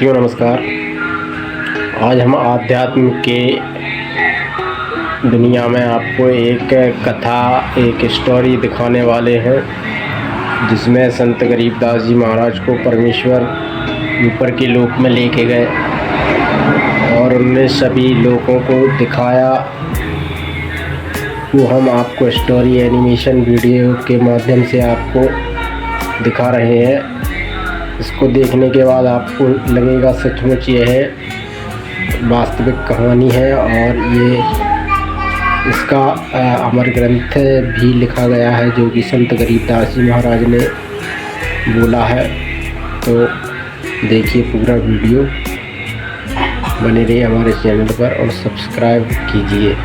साथियों नमस्कार। आज हम आध्यात्म के दुनिया में आपको एक कथा, एक स्टोरी दिखाने वाले हैं, जिसमें संत गरीबदास जी महाराज को परमेश्वर ऊपर के लोक में लेके गए और उनने सभी लोगों को दिखाया। वो हम आपको स्टोरी एनिमेशन वीडियो के माध्यम से आपको दिखा रहे हैं। इसको देखने के बाद आपको लगेगा सचमुच ये है वास्तविक कहानी है, और ये इसका अमर ग्रंथ भी लिखा गया है जो कि संत गरीबदास जी महाराज ने बोला है। तो देखिए पूरा वीडियो, बने रहिए हमारे चैनल पर और सब्सक्राइब कीजिए।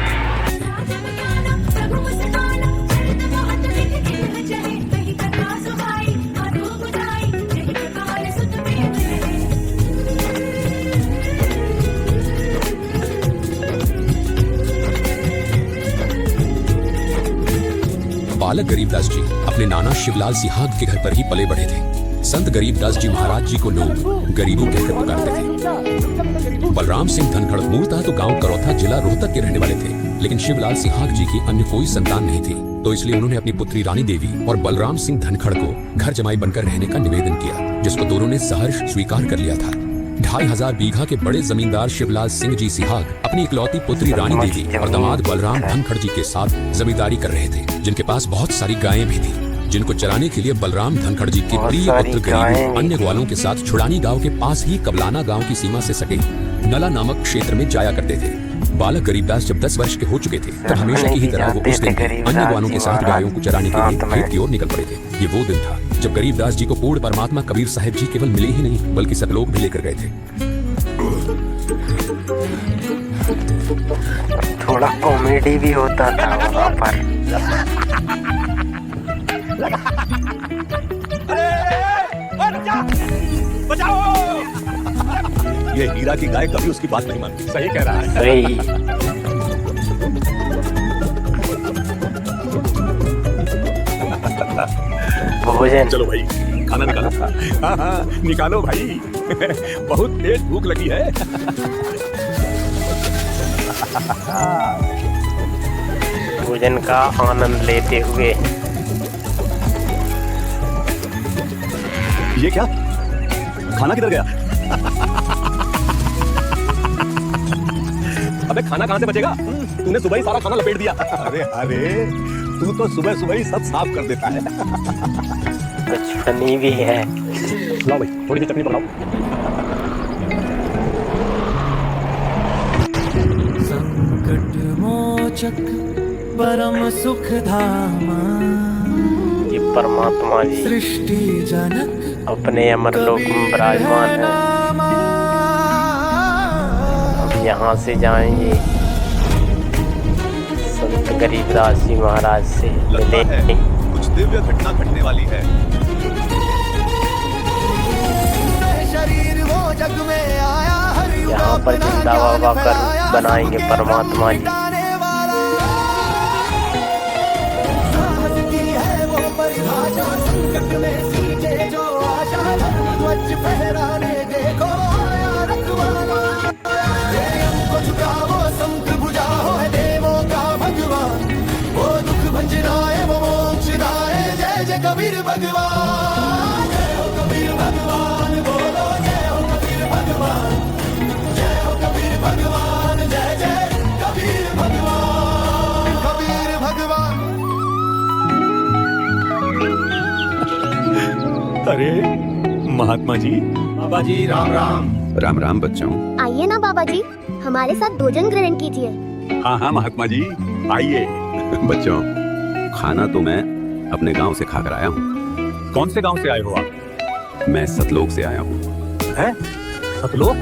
बालक गरीबदास जी अपने नाना शिवलाल सिहाग के घर पर ही पले बढ़े थे। संत गरीबदास जी महाराज जी को लोग गरीबों कहकर पुकारते थे। बलराम सिंह धनखड़ मूलतः तो गांव करौथा जिला रोहतक के रहने वाले थे, लेकिन शिवलाल सिहाग जी की अन्य कोई संतान नहीं थी, तो इसलिए उन्होंने अपनी पुत्री रानी देवी और बलराम सिंह धनखड़ को घर जमाई बनकर रहने का निवेदन किया, जिसको दोनों ने सहर्ष स्वीकार कर लिया था। 2500 बीघा के बड़े जमींदार शिवलाल सिंह जी सिहाग अपनी इकलौती पुत्री रानी देवी और दामाद बलराम धनखड़ जी के साथ जमींदारी कर रहे थे, जिनके पास बहुत सारी गायें भी थी, जिनको चराने के लिए बलराम धनखड़ जी के प्रिय पुत्र गरीब अन्य ग्वालों के साथ छुड़ानी गांव के पास ही कबलाना गांव की सीमा से सटे नला नामक क्षेत्र में जाया करते थे। बालक गरीबदास जब 10 वर्ष के हो चुके थे तब हमेशा की ही तरह वो उस दिन अन्य ग्वालों के साथ गायों को चराने के लिए खेत की ओर निकल पड़े थे। ये वो दिन था जब गरीबदास जी को पूर्ण परमात्मा कबीर साहब जी केवल मिले ही नहीं बल्कि सतलोक भी लेकर गए थे। थोड़ा कॉमेडी भी होता था वहाँ पर। ये हीरा की गाय कभी उसकी बात नहीं मानती। सही कह रहा है। सही। भोजन। चलो भाई खाना निकालो। हाँ, निकालो भाई। बहुत तेज भूख लगी है। भोजन का आनंद लेते हुए। ये क्या? खाना किधर गया? अबे खाना कहाँ से बचेगा? तूने सुबह ही सारा खाना लपेट दिया। अरे अरे तू तो सुबह सुबह ही सब साफ कर देता है। कुछ फनी भी है। लाओ भाई थोड़ी सी चटनी पकाओ। संकट मोचक परम सुख धामा, ये परमात्मा जी सृष्टि जनक अपने अमरलोक में विराजमान है। अब यहाँ से जाएंगे संत गरीबदास जी महाराज से मिलेंगे। कुछ दिव्य घटना घटने वाली है। यहाँ पर जिंदा बाबा कर बनाएंगे परमात्मा जी। कबीर भगवान, जय हो कबीर भगवान, बोलो जय हो कबीर भगवान, जय हो कबीर भगवान, जय जय कबीर भगवान, कबीर भगवान। अरे महात्मा जी। बाबा जी राम राम। राम राम बच्चों। आइए ना बाबा जी, हमारे साथ भोजन ग्रहण कीजिए। हाँ हाँ महात्मा जी आइए। बच्चों खाना तो मैं अपने गांव से खाकर आया हूँ। कौन से गांव से आए हो आप? मैं सतलोक से आया हूँ। हैं? सतलोक?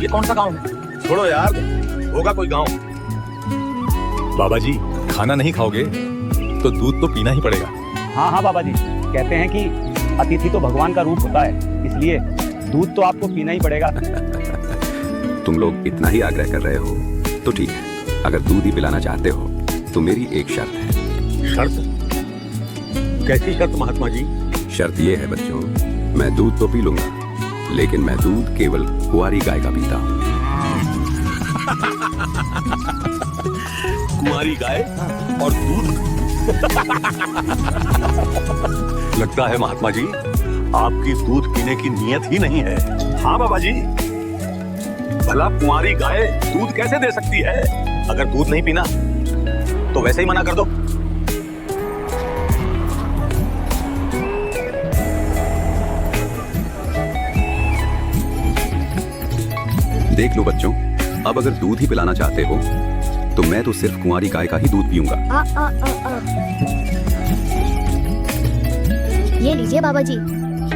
ये कौन सा गांव है? छोड़ो यार, होगा कोई गांव। बाबा जी खाना नहीं खाओगे तो दूध तो पीना ही पड़ेगा। हाँ हाँ बाबा जी, कहते हैं कि अतिथि तो भगवान का रूप होता है, इसलिए दूध तो आपको पीना ही पड़ेगा। तुम लोग इतना ही आग्रह कर रहे हो तो ठीक है, अगर दूध ही पिलाना चाहते हो तो मेरी एक शर्त है। शर्त? कैसी शर्त महात्मा जी? शर्त ये है बच्चों, मैं दूध तो पी लूंगा लेकिन मैं दूध केवल कुंवारी गाय का पीता हूँ। कुंवारी गाय और दूध। लगता है महात्मा जी आपकी दूध पीने की नीयत ही नहीं है। हाँ बाबा जी, भला कुंवारी गाय दूध कैसे दे सकती है? अगर दूध नहीं पीना तो वैसे ही मना कर दो। देख लो बच्चों, अब अगर दूध ही पिलाना चाहते हो तो मैं तो सिर्फ कुंवारी गाय का ही दूध पीऊंगा। ये लीजिए बाबा जी,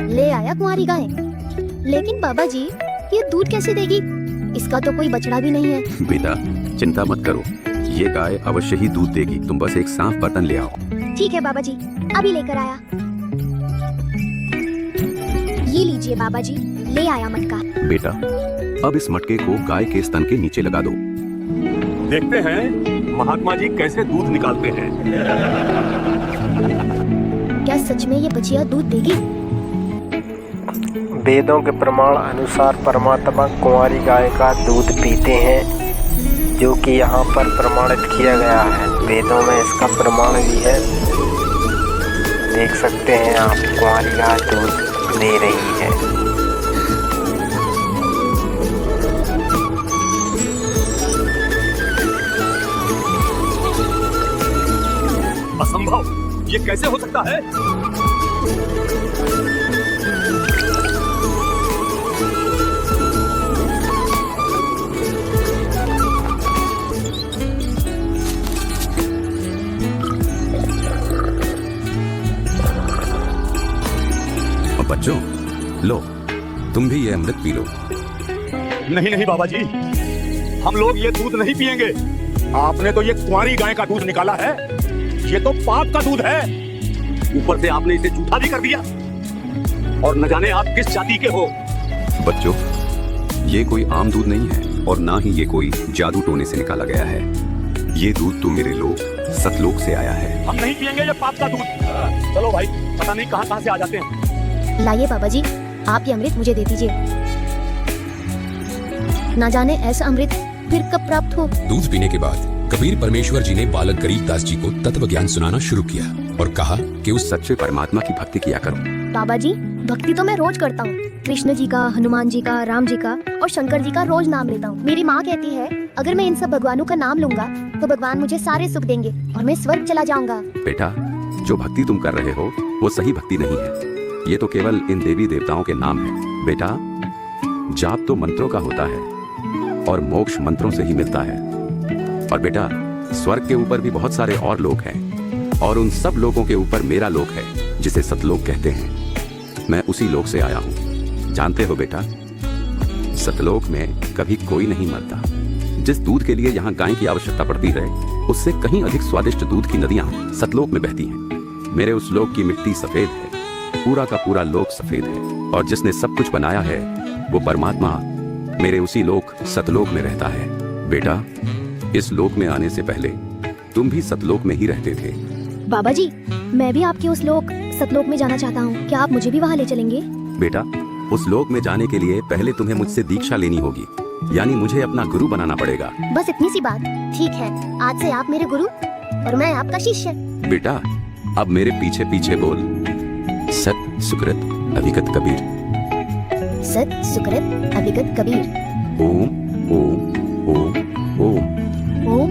ले आया कुंवारी गाय। लेकिन बाबा जी, ये दूध कैसे देगी? इसका तो कोई बछड़ा भी नहीं है। बेटा चिंता मत करो, ये गाय अवश्य ही दूध देगी। तुम बस एक साफ बर्तन ले आओ। ठीक है बाबा जी, अभी लेकर आया। ये लीजिए बाबा जी, ले आया मटका। बेटा अब इस मटके को गाय के स्तन के नीचे लगा दो। देखते हैं महात्मा जी कैसे दूध निकालते हैं। क्या सच में ये बछिया दूध देगी? वेदों के प्रमाण अनुसार परमात्मा कुंवारी गाय का दूध पीते हैं, जो कि यहाँ पर प्रमाणित किया गया है। वेदों में इसका प्रमाण भी है, देख सकते हैं आप, कुंवारी गाय दूध दे रही है। असंभव, ये कैसे हो सकता है? बच्चों लो, तुम भी ये अमृत पी लो। नहीं नहीं बाबा जी, हम लोग ये दूध नहीं पिएंगे। आपने तो ये कुंवारी गाय का दूध निकाला है, ये तो पाप का दूध है। ऊपर से आपने इसे झूठा भी कर दिया, और न जाने आप किस जाति के हो। बच्चों ये कोई आम दूध नहीं है और ना ही ये कोई जादू टोने से निकाला गया है। ये दूध तो मेरे लोक सतलोक से आया है। हम नहीं पिएंगे ये पाप का दूध। चलो भाई, पता नहीं कहां कहां से आ जाते हैं। लाइए बाबा जी, आप ये अमृत मुझे दे दीजिए। ना जाने ऐसा अमृत फिर कब प्राप्त हो। दूध पीने के बाद कबीर परमेश्वर जी ने बालक गरीबदास जी को तत्व ज्ञान सुनाना शुरू किया और कहा कि उस सच्चे परमात्मा की भक्ति किया करो। बाबा जी, भक्ति तो मैं रोज करता हूँ। कृष्ण जी का, हनुमान जी का, राम जी का और शंकर जी का रोज नाम लेता हूँ। मेरी माँ कहती है अगर मैं इन सब भगवानों का नाम लूंगा तो भगवान मुझे सारे सुख देंगे और मैं स्वर्ग चला जाऊंगा। बेटा जो भक्ति तुम कर रहे हो वो सही भक्ति नहीं है, ये तो केवल इन देवी देवताओं के नाम है। बेटा जाप तो मंत्रों का होता है और मोक्ष मंत्रों से ही मिलता है। और बेटा स्वर्ग के ऊपर भी बहुत सारे और लोक हैं और उन सब लोगों के ऊपर मेरा लोक है जिसे सतलोक कहते हैं। मैं उसी लोक से आया हूँ। जानते हो बेटा, सतलोक में कभी कोई नहीं मरता। जिस दूध के लिए यहाँ गाय की आवश्यकता पड़ती है उससे कहीं अधिक स्वादिष्ट दूध की नदियाँ सतलोक में बहती हैं। मेरे उस लोक की मिट्टी सफेद है, पूरा का पूरा लोक सफेद है, और जिसने सब कुछ बनाया है वो परमात्मा मेरे उसी लोक सतलोक में रहता है। बेटा इस लोक में आने से पहले तुम भी सतलोक में ही रहते थे। बाबा जी, मैं भी आपके उस लोक सतलोक में जाना चाहता हूँ। क्या आप मुझे भी वहाँ ले चलेंगे? बेटा उस लोक में जाने के लिए पहले तुम्हें मुझसे दीक्षा लेनी होगी, यानी मुझे अपना गुरु बनाना पड़ेगा। बस इतनी सी बात। ठीक है, आज से आप मेरे गुरु और मैं आपका शिष्य। बेटा अब मेरे पीछे पीछे बोल, सत सुकृत अभिगत कबीर। सत सुकृत अभिगत कबीर। ओम ओम ओम ओम ओम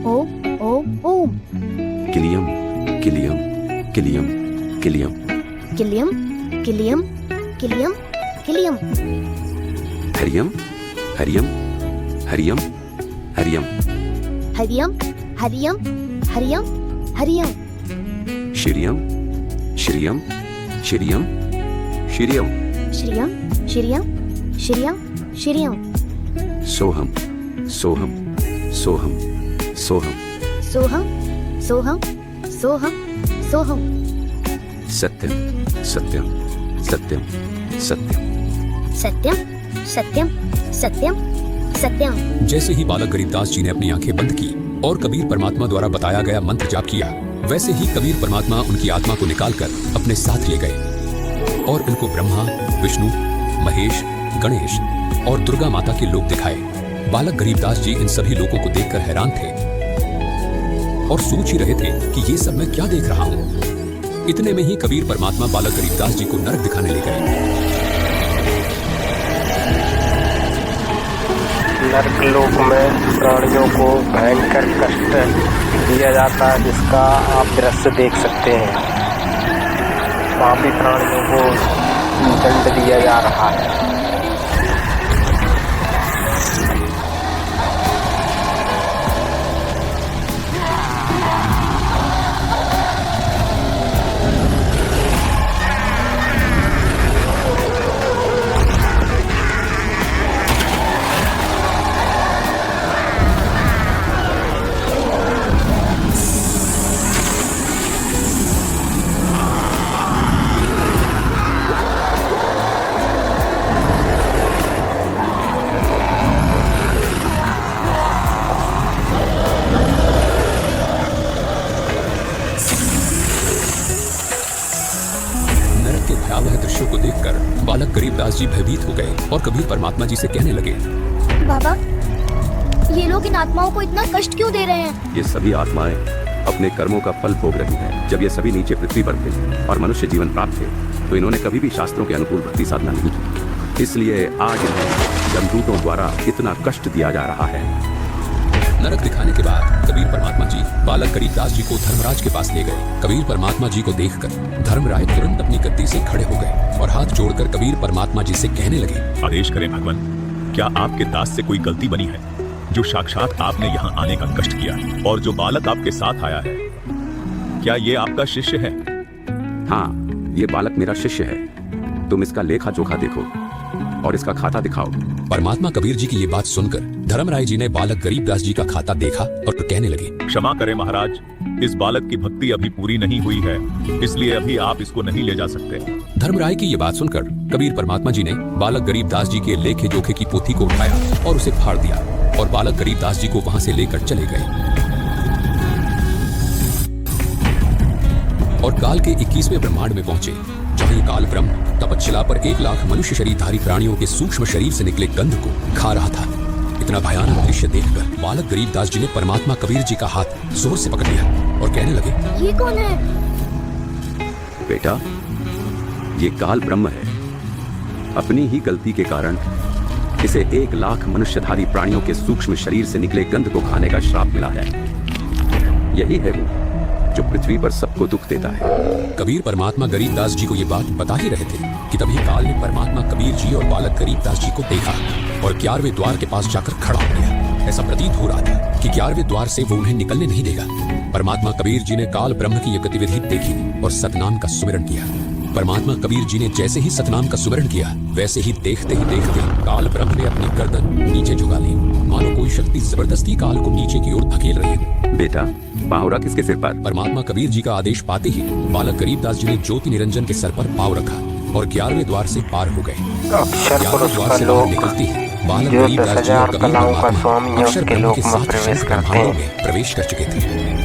ओम ओम ओम। किलियम किलियम किलियम किलियम किलियम किलियम किलियम किलियम। हरियम हरियम हरियम हरियम हरियम हरियम हरियम हरियम। श्रियम श्रियम श्रियम श्रियम श्रियम श्रियम श्रियम श्रियम। सोहम सोहम सोहम सोहम सोहम सोहम सोहम सोहम। सत्यम सत्यम सत्यम सत्यम सत्यम सत्यम सत्यम सत्यम। जैसे ही बालक गरीबदास जी ने अपनी आंखें बंद की और कबीर परमात्मा द्वारा बताया गया मंत्र जाप किया, वैसे ही कबीर परमात्मा उनकी आत्मा को निकालकर अपने साथ ले गए और उनको ब्रह्मा, विष्णु, महेश गणेश और दुर्गा माता के लोग दिखाए। बालक गरीबदास जी इन सभी लोगों को देखकर हैरान थे और सोच ही रहे थे कि ये सब मैं क्या देख रहा हूँ। इतने में ही कबीर परमात्मा बालक गरीबदास जी को नरक दिखाने ले गए। नरक लोक में प्राणियों को भयंकर कष्ट दिया जाता है, जिसका आप दृश्य देख सकते हैं। वहाँ भी प्राणियों को दंड दिया जा रहा है। दृश्यों को देखकर बालक गरीबदास जी भयभीत हो गए और कबीर परमात्मा जी से कहने लगे, बाबा, ये लोग इन आत्माओं को इतना कष्ट क्यों दे रहे हैं? ये सभी आत्माएं अपने कर्मों का फल भोग रही हैं। जब ये सभी नीचे पृथ्वी पर थे और मनुष्य जीवन प्राप्त थे तो इन्होंने कभी भी शास्त्रों के अनुकूल भक्ति साधना नहीं की। इसलिए आज इन्हें जमदूतों द्वारा इतना कष्ट दिया जा रहा है। नरक दिखाने के बाद कबीर परमात्मा जी बालक गरीबदास जी को धर्मराज के पास ले गए। कबीर परमात्मा जी को देखकर धर्मराज तुरंत अपनी गद्दी से खड़े हो गए और हाथ जोड़कर कबीर परमात्मा जी से कहने लगे, आदेश करें भगवान, क्या आपके दास से कोई गलती बनी है जो साक्षात आपने यहाँ आने का कष्ट किया है? और जो बालक आपके साथ आया है, क्या ये आपका शिष्य है? हाँ, ये बालक मेरा शिष्य है। तुम इसका लेखा जोखा देखो और इसका खाता दिखाओ। परमात्मा कबीर जी की ये बात सुनकर धर्मराय जी ने बालक गरीबदास जी का खाता देखा और कहने लगे, क्षमा करें महाराज, इस बालक की भक्ति अभी पूरी नहीं हुई है, इसलिए अभी आप इसको नहीं ले जा सकते। धर्मराय की ये बात सुनकर कबीर परमात्मा जी ने बालक गरीबदास जी के लेखे जोखे की पोथी को उठाया और उसे फाड़ दिया और बालक गरीबदास जी को वहां से लेकर चले गए। और काल के 21वें ब्रह्मांड में पहुंचे, जहां ये काल ब्रह्म तपच्छिला पर 1 लाख मनुष्य शरीरधारी प्राणियों के सूक्ष्म शरीर से निकले गंध को खा रहा था। इतना भयानक दृश्य देखकर बालक गरीबदास जी ने परमात्मा कबीर जी का हाथ जोर से पकड़ लिया और कहने लगे, ये कौन है? बेटा, ये काल ब्रह्म है। अपनी ही गलती के कारण इसे 1 लाख मनुष्यधारी प्राणियों के सूक्ष्म शरीर से निकले गंध को खाने का श्राप मिला है। यही है वो जो पृथ्वी पर सबको दुख देता है। कबीर परमात्मा गरीबदास जी को ये बात बता ही रहे थे कि तभी काल ने परमात्मा कबीर जी और बालक गरीबदास जी को देखा और 11वें द्वार के पास जाकर खड़ा हो गया। ऐसा प्रतीत हो रहा था कि 11वें द्वार से वो उन्हें निकलने नहीं देगा। परमात्मा कबीर जी ने काल ब्रह्म की यह गतिविधि देखी और सतनाम का सुमिरन किया। परमात्मा कबीर जी ने जैसे ही सतनाम का सुमिरन किया, वैसे ही देखते काल ब्रह्म ने अपनी गर्दन नीचे झुका ली, मानो कोई शक्ति जबरदस्ती काल को नीचे की ओर धकेल रही है। बेटा, पाँव रख इसके सिर पर। परमात्मा कबीर जी का आदेश पाते ही बालक गरीबदास जी ने ज्योति निरंजन के सर पर पाँव रखा और 11वें द्वार से पार हो गए। 11वें द्वार से बाहर निकलते ही बालक गरीबदास जी और कबीर परमात्मा अक्षर ब्रह्म के साथ ब्रह्मांडों में प्रवेश कर चुके थे।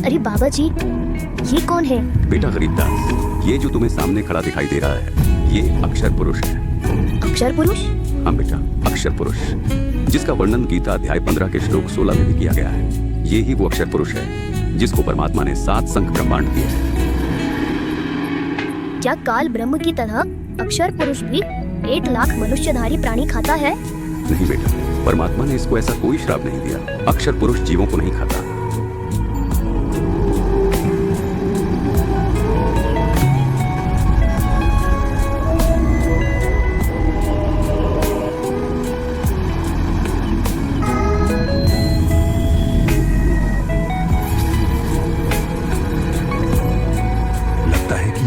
अरे बाबा जी, ये कौन है? बेटा गरीबदास, ये जो तुम्हें सामने खड़ा दिखाई दे रहा है, ये अक्षर पुरुष है। अक्षर पुरुष? हाँ बेटा, अक्षर पुरुष, जिसका वर्णन गीता अध्याय 15 के श्लोक 16 में भी किया गया है। ये ही वो अक्षर पुरुष है जिसको परमात्मा ने 7 संख ब्रह्मांड दिए हैं। क्या काल ब्रह्म की तरह अक्षर पुरुष भी 1 लाख मनुष्यधारी प्राणी खाता है? नहीं बेटा, परमात्मा ने इसको ऐसा कोई श्राप नहीं दिया। अक्षर पुरुष जीवों को नहीं खाता।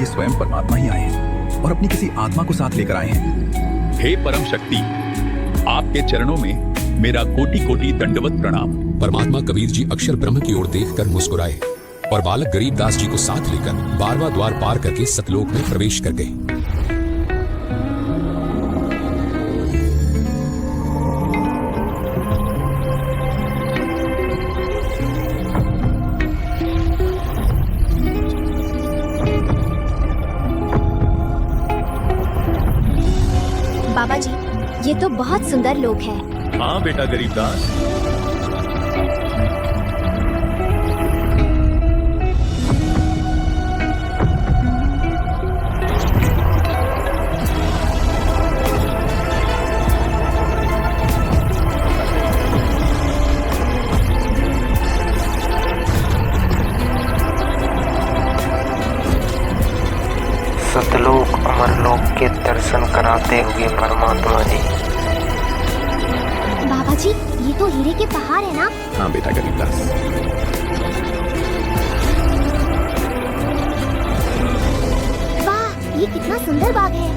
स्वयं परमात्मा ही आए हैं और अपनी किसी आत्मा को साथ लेकर आए हैं। हे परम शक्ति, आपके चरणों में मेरा कोटि कोटि दंडवत प्रणाम। परमात्मा कबीर जी अक्षर ब्रह्म की ओर देखकर मुस्कुराए और बालक गरीबदास जी को साथ लेकर 12वां द्वार पार करके सतलोक में प्रवेश कर गए। ये तो बहुत सुंदर लोग हैं। हाँ बेटा गरीबदास। सतलोक अमरलोक के दर्शन कराते हुए परमात्मा जी। बाबा जी, ये तो हीरे के पहाड़ है ना? हाँ बेटा गरीबदास। वाह, ये कितना सुंदर बाग है।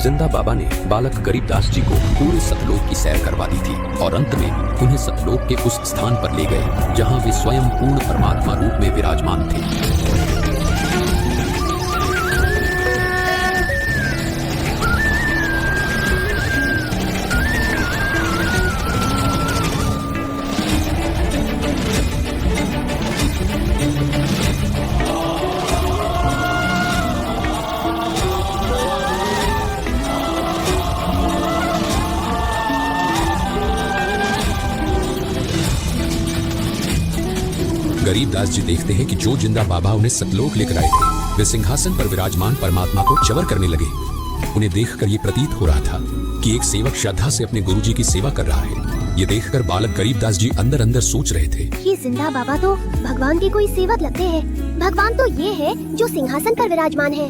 जिंदा बाबा ने बालक गरीबदास जी को पूरे सतलोक की सैर करवा दी थी और अंत में उन्हें सतलोक के उस स्थान पर ले गए जहां वे स्वयं पूर्ण परमात्मा रूप में विराजमान थे। गरीबदास जी देखते हैं कि जो जिंदा बाबा उन्हें सतलोक लेकर आए थे वे सिंहासन पर विराजमान परमात्मा को च्वर करने लगे। उन्हें देखकर ये प्रतीत हो रहा था कि एक सेवक श्रद्धा से अपने गुरुजी की सेवा कर रहा है। ये देखकर बालक गरीबदास जी अंदर अंदर सोच रहे थे, ये जिंदा बाबा तो भगवान के कोई सेवक लगते हैं। भगवान तो ये है जो सिंहासन पर विराजमान है।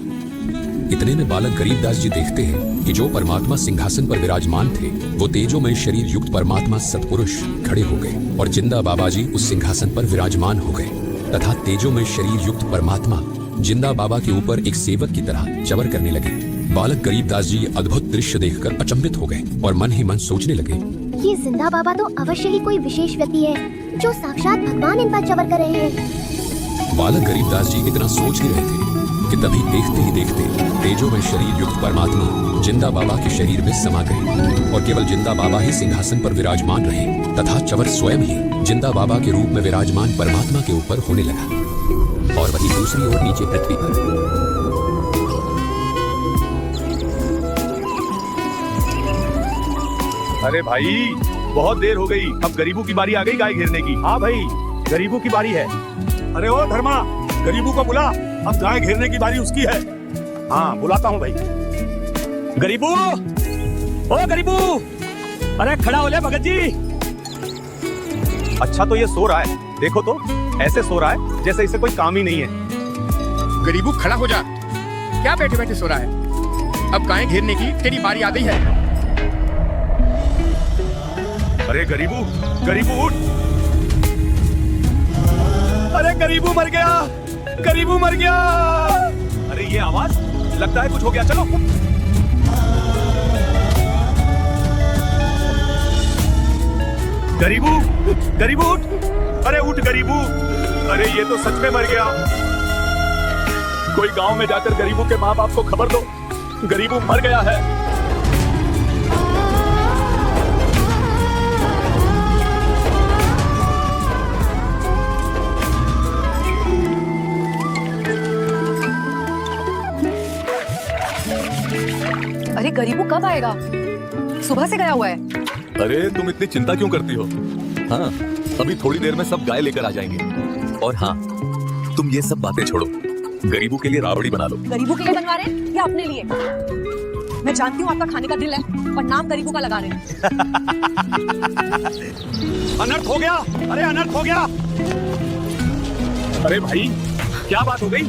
इतने में बालक गरीबदास जी देखते हैं कि जो परमात्मा सिंहासन पर विराजमान थे वो तेजोमय शरीर युक्त परमात्मा सतपुरुष खड़े हो गए और जिंदा बाबा जी उस सिंहासन पर विराजमान हो गए तथा तेजोमय शरीर युक्त परमात्मा जिंदा बाबा के ऊपर एक सेवक की तरह च्वर करने लगे। बालक गरीबदास जी अद्भुत दृश्य देखकर अचंभित हो गए और मन ही मन सोचने लगे, ये जिंदा बाबा तो अवश्य ही कोई विशेष व्यक्ति है जो साक्षात भगवान इन पर च्वर कर रहे हैं। बालक गरीबदास जी इतना सोच ही रहे थे कि तभी देखते ही देखते तेजोमय शरीर युक्त परमात्मा जिंदा बाबा के शरीर में समा गए और केवल जिंदा बाबा ही सिंहासन पर विराजमान रहे तथा च्वर स्वयं ही जिंदा बाबा के रूप में विराजमान परमात्मा के ऊपर होने लगा। और वहीं दूसरी ओर नीचे पृथ्वी पर अरे भाई बहुत देर हो गई, अब गरीबों की बारी आ गई गाय घेरने की। हाँ भाई गरीबों की बारी है। अरे ओ धर्मा, गरीबों को बुला, अब गाय घेरने की बारी उसकी है। हाँ बुलाता हूँ भाई। गरीबू, ओ गरीबू, अरे खड़ा हो ले भगत जी। अच्छा तो ये सो रहा है, देखो तो ऐसे सो रहा है जैसे इसे कोई काम ही नहीं है। गरीबू खड़ा हो जा, क्या बैठे बैठे सो रहा है? अब गाय घेरने की तेरी बारी आ गई है। अरे गरीबू, गरीबू उठ। अरे गरीबू मर गया, गरीबू मर गया। अरे ये आवाज, लगता है कुछ हो गया। चलो गरीबू, गरीबू उठ। अरे उठ गरीबू, अरे ये तो सच में मर गया। कोई गांव में जाकर गरीबू के माँ बाप को खबर दो, गरीबू मर गया है। अरे गरीबू कब आएगा? सुबह से गया हुआ है। अरे तुम इतनी चिंता क्यों करती हो? हाँ अभी थोड़ी देर में सब गाय लेकर आ जाएंगे। और हाँ तुम ये सब बातें छोड़ो, गरीबू के लिए रावड़ी बना लो। गरीबू के लिए बनवा रहे हैं या अपने लिए? मैं जानती हूँ आपका खाने का दिल है और नाम गरीबू का लगा रहे हैं। अनर्थ हो गया, अरे अनर्थ हो गया। अरे भाई क्या बात हो गई?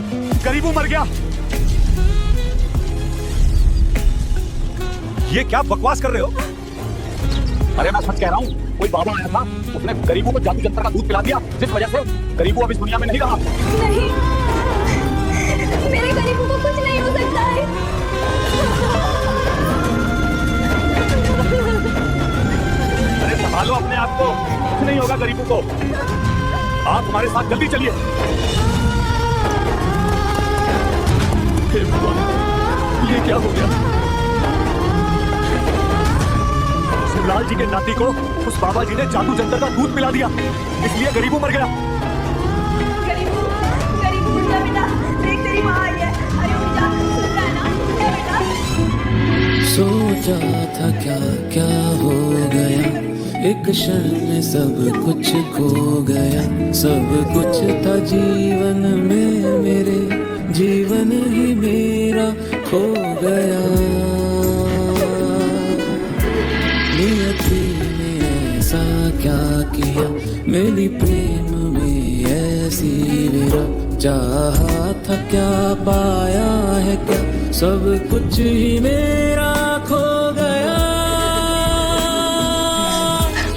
गरीबू मर गया। ये क्या बकवास कर रहे हो? अरे मैं सच कह रहा हूँ, कोई बाबा आया था, उसने गरीबू को जादू जंतर का दूध पिला दिया, जिस वजह से गरीबू अब इस दुनिया में नहीं रहा। नहीं, मेरे गरीबू को कुछ नहीं हो सकता है। होगा गरीबों को। आप हमारे साथ जल्दी चलिए। हे भगवान, ये क्या हो गया? शिवलाल जी के नाती को उस बाबा जी ने जादू जंतर का दूध पिला दिया, इसलिए गरीबू मर गया। गरीबू, गरीबू उठ जा बेटा, देख तेरी माँ आई है। अरे उठ जा, सुन रहा है ना? उठ जा बेटा। सोचा था क्या क्या हो गया, एक क्षण में सब कुछ खो गया। सब कुछ था जीवन में मेरे, जीवन ही मेरा खो गया। नियति ने ऐसा क्या किया, मेरी प्रेम में ऐसी मेरा। चाहा था क्या पाया है क्या, सब कुछ ही मेरा खो गया।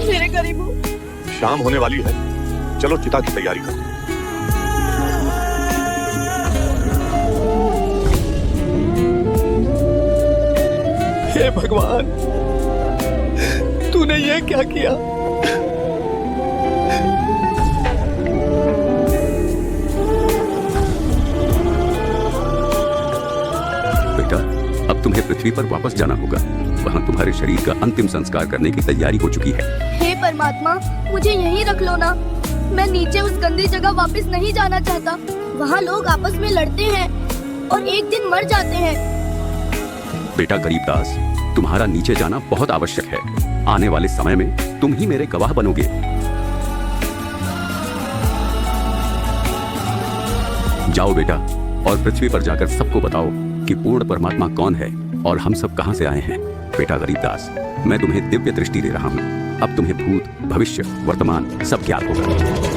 मेरे गरीबू। शाम होने वाली है, चलो चिता की तैयारी करो। हे भगवान, तूने ये क्या किया? बेटा, अब तुम्हें पृथ्वी पर वापस जाना होगा। वहाँ तुम्हारे शरीर का अंतिम संस्कार करने की तैयारी हो चुकी है। हे परमात्मा, मुझे यहीं रख लो ना। मैं नीचे उस गंदी जगह वापस नहीं जाना चाहता। वहाँ लोग आपस में लड़ते हैं और एक दिन मर जाते हैं। बेटा गरीबदास, तुम्हारा नीचे जाना बहुत आवश्यक है। आने वाले समय में तुम ही मेरे गवाह बनोगे। जाओ बेटा, और पृथ्वी पर जाकर सबको बताओ कि पूर्ण परमात्मा कौन है और हम सब कहां से आए हैं। बेटा गरीबदास, मैं तुम्हें दिव्य दृष्टि दे रहा हूं। अब तुम्हें भूत, भविष्य, वर्तमान सब ज्ञात होगा।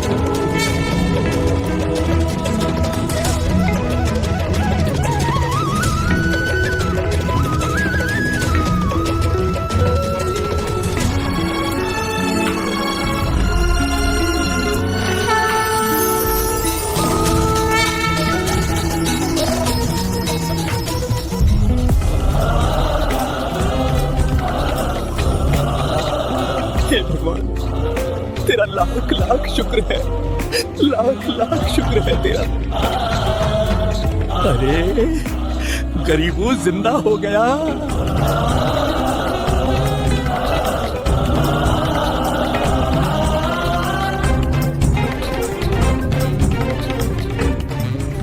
हे भगवान, तेरा लाख लाख शुक्र है, लाख लाख शुक्र है तेरा। अरे गरीबू जिंदा हो गया।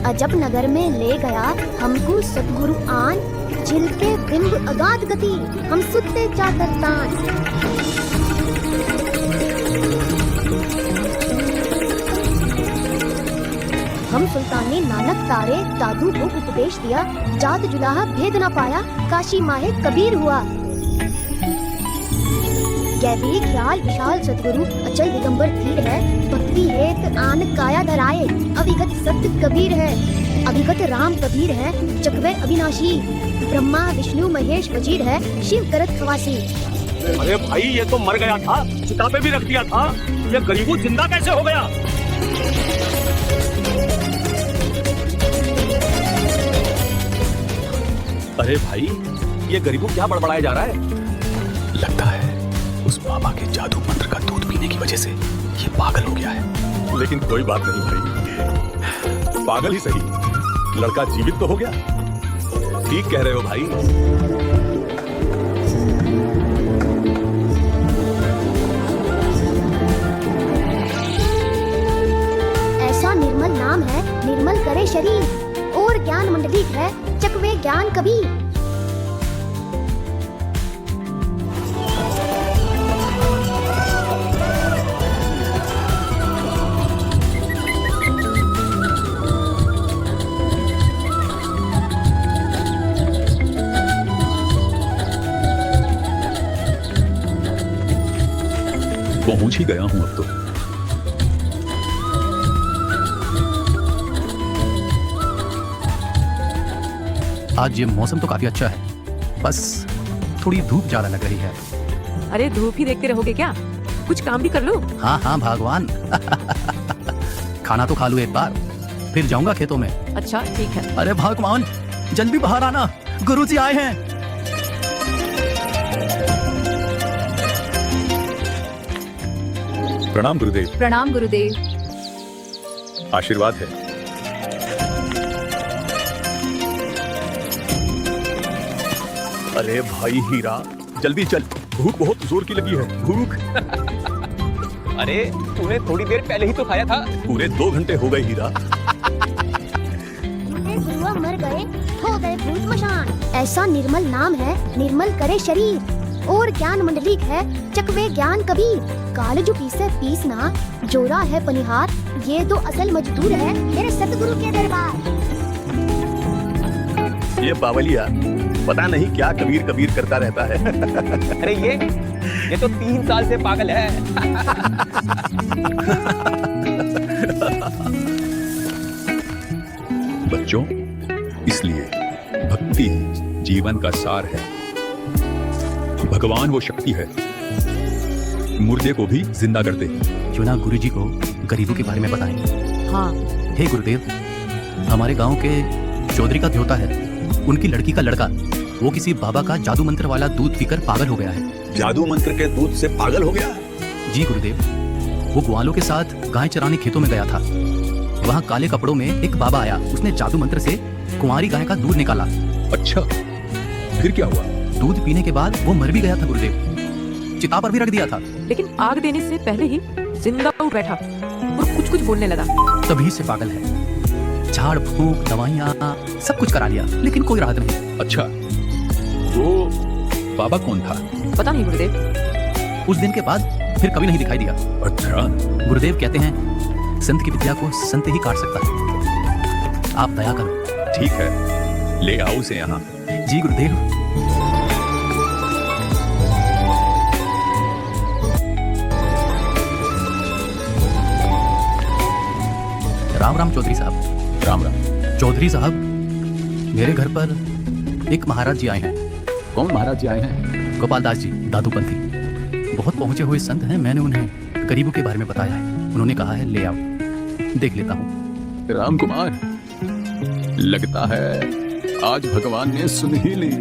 अजब नगर में ले गया हमको सतगुरु आन, जिनके बिंब अगाध गति हम सुनते चादर तान। हम सुल्ताने नानक तारे दादू को उपदेश दिया, जात जुलाहा भेद न पाया, काशी माहे कबीर हुआ। गैबी ख्याल विशाल सतगुरु अचल दिगंबर धीर है, भक्ति हेत आन काया धराए, अविगत सत्य कबीर है। अभिगत राम कबीर है, चकवे अविनाशी, ब्रह्मा विष्णु महेश वजीर है, शिव करत खवासी। अरे भाई, ये तो मर गया था, चिता पे भी रख दिया था, ये गरीबू जिंदा कैसे हो गया? अरे भाई, ये गरीबू क्या बड़बड़ाया जा रहा है? लगता है उस बाबा के जादू मंत्र का दूध पीने की वजह से ये पागल हो गया है। लेकिन कोई बात नहीं भाई, पागल ही सही, लड़का जीवित तो हो गया। ठीक कह रहे हो भाई। ऐसा निर्मल नाम है, निर्मल करे शरीर, और ज्ञान मंडलिक है, चकवे ज्ञान कबीर। पहुंच ही गया हूं अब तो। आज ये मौसम तो काफी अच्छा है, बस थोड़ी धूप ज्यादा लग रही है। अरे धूप ही देखते रहोगे क्या? कुछ काम भी कर लो। हाँ हाँ भगवान। खाना तो खा लूं एक बार, फिर जाऊंगा खेतों में। अच्छा ठीक है। अरे भगवान, जल्दी बाहर आना, गुरुजी आए हैं। प्रणाम गुरुदेव। प्रणाम गुरुदेव। आशीर्वाद है। अरे भाई हीरा, जल्दी चल, भूख बहुत जोर की लगी है। भूख। अरे तूने थोड़ी देर पहले ही तो खाया था। पूरे 2 घंटे हो गए हीरा। गुरुआ मर गए, हो गए भूत मशान। ऐसा निर्मल नाम है, निर्मल करे शरीर। और ज्ञान मंडलिक है, चकवे ज्ञान कबीर। काल जो पीसे पीसना, जोरा है पनिहार। ये तो असल मजदूर है मेरे सतगुरु के दरबार। ये बावलिया पता नहीं क्या कबीर कबीर करता रहता है। अरे ये तो 3 साल से पागल है। बच्चों, इसलिए भक्ति जीवन का सार है। भगवान वो शक्ति है, मुर्दे को भी जिंदा कर दे। क्यों ना गुरुजी को गरीबों के बारे में बताएं। हाँ। हे गुरुदेव, हमारे गांव के चौधरी का ध्योता है, उनकी लड़की का लड़का, वो किसी बाबा का जादू मंत्र वाला दूध पीकर पागल हो गया है। जादू मंत्र के दूध से पागल हो गया? जी गुरुदेव, वो ग्वालों के साथ गाय चराने खेतों में गया था। वहाँ काले कपड़ों में एक बाबा आया, उसने जादू मंत्र से कुंवारी गाय का दूध निकाला। अच्छा, फिर क्या हुआ? दूध पीने के बाद वो मर भी गया था गुरुदेव, चिता पर भी रख दिया था। लेकिन आग देने से पहले ही जिंदा उठ बैठा और कुछ कुछ बोलने लगा। तभी से पागल है। झाड़ फूंक, दवाइयाँ, सब कुछ करा लिया, लेकिन कोई राहत नहीं। अच्छा, वो बाबा कौन था? पता नहीं गुरुदेव। उस दिन के बाद फिर कभी नहीं दिखाई दिया। अच्छा। गुरुदेव कहते हैं संत की विद्या को संत ही काट सकता है। आप दया करो। ठीक है, ले आओ उसे यहाँ। जी गुरुदेव। राम राम चौधरी साहब। राम राम। चौधरी साहब, मेरे घर पर एक महाराज जी आए हैं। कौन महाराज जी आए हैं? गोपाल दास जी, दादूपंथी, बहुत पहुंचे हुए संत हैं। मैंने उन्हें गरीबों के बारे में बताया है। उन्होंने कहा है ले आओ, देख लेता हूँ। राम कुमार, लगता है आज भगवान ने सुन ही ली।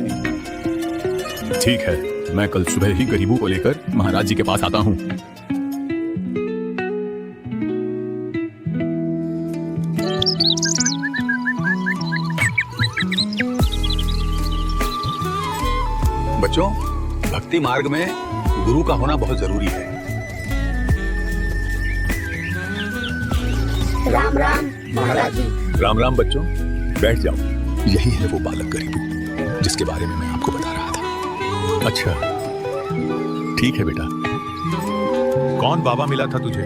ठीक है, मैं कल सुबह ही गरीबों को लेकर महाराज जी के पास आता हूँ। बच्चों, भक्ति मार्ग में गुरु का होना बहुत जरूरी है। राम राम महाराज जी। राम राम बच्चों, बैठ जाओ। यही है वो बालक गरीबू जिसके बारे में मैं आपको बता रहा था। अच्छा, ठीक है बेटा। कौन बाबा मिला था तुझे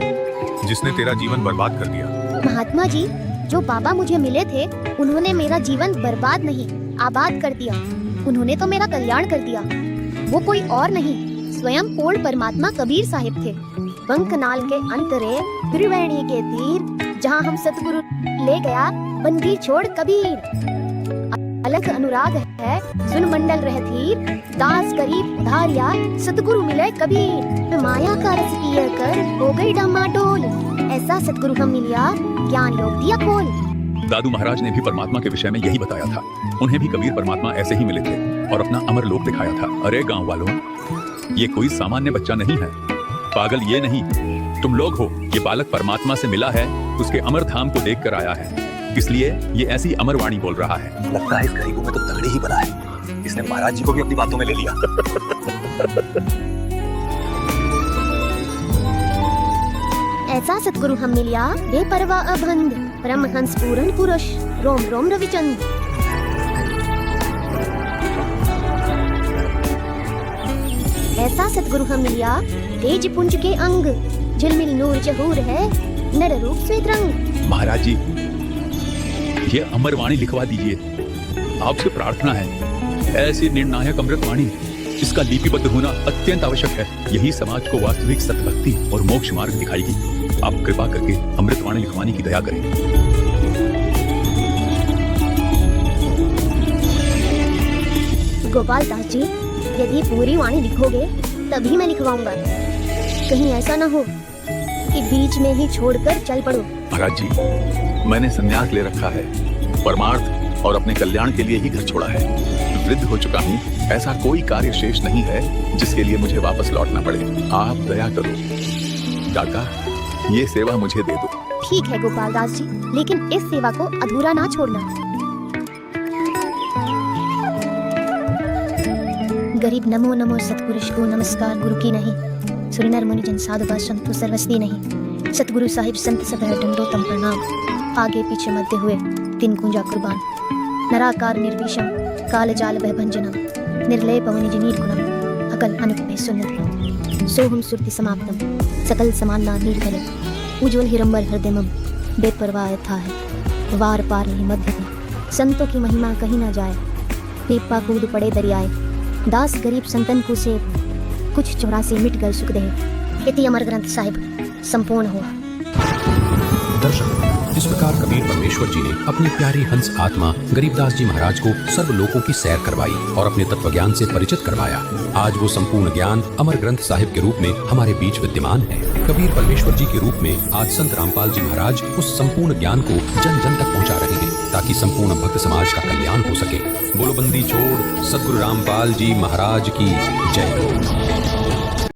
जिसने तेरा जीवन बर्बाद कर दिया? महात्मा जी, जो बाबा मुझे मिले थे, उन्होंने मेरा जीवन बर्बाद नहीं, आबाद कर दिया। उन्होंने तो मेरा कल्याण कर दिया। वो कोई और नहीं, स्वयं पूर्ण परमात्मा कबीर साहिब थे। बंकनाल के अंतरे त्रिवेणी के तीर, जहाँ हम सतगुरु ले गया बंदी छोड़ कबीर। अलग अनुराग है, सुन मंडल रह धीर। दास गरीब उधारिया, सतगुरु मिले कबीर। माया का रस पिया कर हो गई डामाडोल। ऐसा सतगुरु हम मिलिया, ज्ञान योग दिया खोल। दादू महाराज ने भी परमात्मा के विषय में यही बताया था। उन्हें भी कबीर परमात्मा ऐसे ही मिले थे और अपना अमर लोक दिखाया था। अरे गांव वालों, ये कोई सामान्य बच्चा नहीं है। पागल ये नहीं, तुम लोग हो। ये बालक परमात्मा से मिला है, उसके अमर धाम को देख कर आया है, इसलिए ये ऐसी अमर वाणी बोल रहा है। लगता है इस गरीबों में तो तगड़ी ही बना है। इसने महाराज जी को भी अपनी बातों में ले लिया। ऐसा सतगुरु हम मिलिया, बेपरवाह अभंग। परमहंस पूर्ण पुरुष, रोम रोम रविचंद। ऐसा सतगुरु हम मिलिया, तेज पुंज के अंग। झिलमिल नूर जहूर है, नर रूप श्वेत रंग। महाराज जी, ये अमर वाणी लिखवा दीजिए। आपसे प्रार्थना है, ऐसी निर्णायक अमृत वाणी जिसका लिपिबद्ध होना अत्यंत आवश्यक है। यही समाज को वास्तविक सतभक्ति और मोक्ष मार्ग दिखाएगी। आप कृपा करके अमृत वाणी लिखवाने की दया करें। गोपाल दास जी, यदि पूरी वाणी लिखोगे तभी मैं लिखवाऊंगा। कहीं ऐसा ना हो कि बीच में ही छोड़कर चल पड़ो। महाराज जी, मैंने संन्यास ले रखा है। परमार्थ और अपने कल्याण के लिए ही घर छोड़ा है। वृद्ध हो चुका हूँ, ऐसा कोई कार्य शेष नहीं है जिसके लिए मुझे वापस लौटना पड़े। आप दया करो। काका, ये सेवा मुझे दे दो। ठीक है गोपाल दास जी, लेकिन इस सेवा को अधूरा ना छोड़ना। गरीब नमो नमो सतपुरुष को नमस्कार गुरु की नहीं, सुरिनर मुनिजन साधुका संतु सर्वस्वी नहीं। सतगुरु साहिब संत सब है दंडोतम प्रणाम, आगे पीछे मध्य हुए तीन कुंजा कुर्बान। नराकार निर्विषम काल जाल भय भंजनम, निर्लय पवनिज नीरगुणम, अकल अनुपे सुन्नति। सोहम सुरति समाप्तम, सकल समाना नीलकले, उज्ज्वल हिरंबर हृदयमम, बेपरवाह था है वार पार नहीं मध्य में। संतों की महिमा कहीं ना जाए, पीपा कूद पड़े दरियाए। दास गरीब संतन को से कुछ 84 मिट गए सुख दे। इति अमर ग्रंथ साहिब संपूर्ण हुआ। दर्शक, इस प्रकार कबीर परमेश्वर जी ने अपनी प्यारी हंस आत्मा गरीबदास जी महाराज को सर्व लोकों की सैर करवाई और अपने तत्व ज्ञान से परिचित करवाया। आज वो संपूर्ण ज्ञान अमर ग्रंथ साहिब के रूप में हमारे बीच विद्यमान है। कबीर परमेश्वर जी के रूप में आज संत रामपाल जी महाराज उस संपूर्ण ज्ञान को जन जन तक पहुंचा रहे हैं, ताकि संपूर्ण भक्त समाज का कल्याण हो सके। बोलो बंदी छोड़ सदगुरु रामपाल जी महाराज की जय हो।